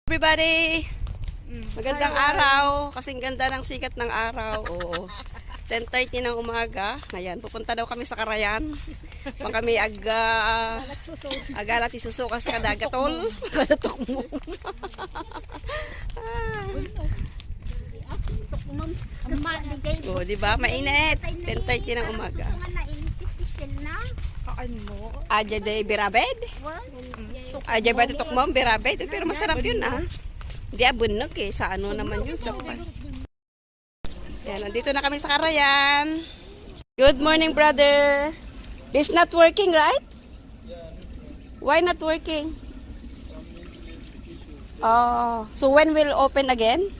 Everybody, magandang araw. Kasing ganda ng sikat ng araw. Oo. 10:30 ng umaga. Ngayon, pupunta daw kami sa Karayan. Pang kami agalat isusukas ka dagatol. Kadatok mo. Oh, di ba? Mainit. 10:30 ng umaga. Aja de birabed? Aja ba tutok mo birabed? Pero masarap yun ah. Hindi abunog eh. Sa ano naman yun? Sa yan, nandito na kami sa Karayan. Good morning, brother. It's not working, right? Why not working? Oh, so when will open again?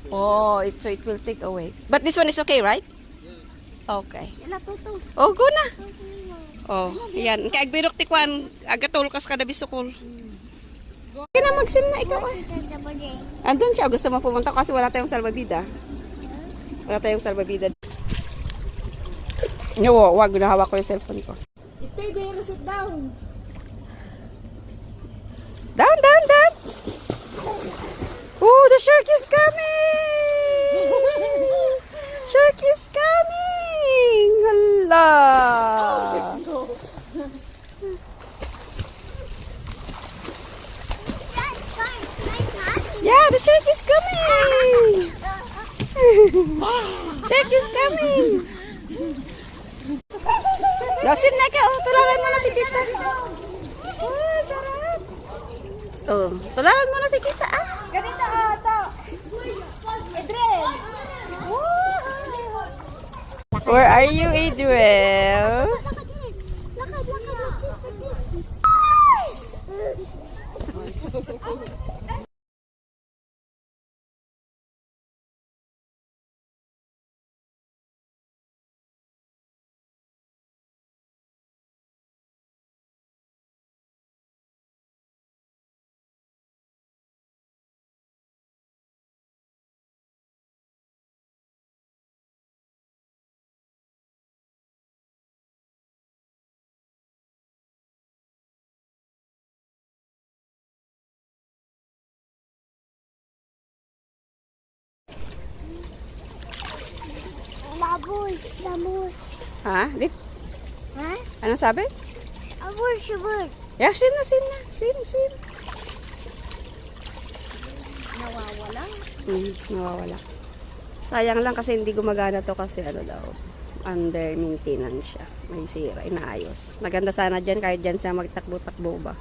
Oh, so it will take away. But this one is okay, right? Okay. Oh, go na. Oh, yan. Kaya agbirok tikwan, agatol kas kada bisukol. Kaya na magsim na ikaw. Andun siya, gusto mo pumunta kasi wala tayong salbabida. Wala tayong salbabida. No, wag na hawak ko yung cellphone ko. Stay there, sit down. Down, down, down. Oh, the shark is coming. Shark is coming. Hala. Yeah, the shark is coming. Shark is coming. Losin na ka, oh. Tularan mo na si tita. Oh, sarap. Oh, tularan mo na si tita, ah. Ganito, ito. Adriel. Where are you, Adriel? Labos. Ha? Dit? Ha? Anong sabi? Abos. Yeah, swim na, swim na. Swim. Nawawala. Nawawala. Sayang lang kasi hindi gumagana to kasi ano daw, under maintenance siya. May sira, inaayos. Maganda sana dyan kahit dyan siya magtakbo-takbo ba.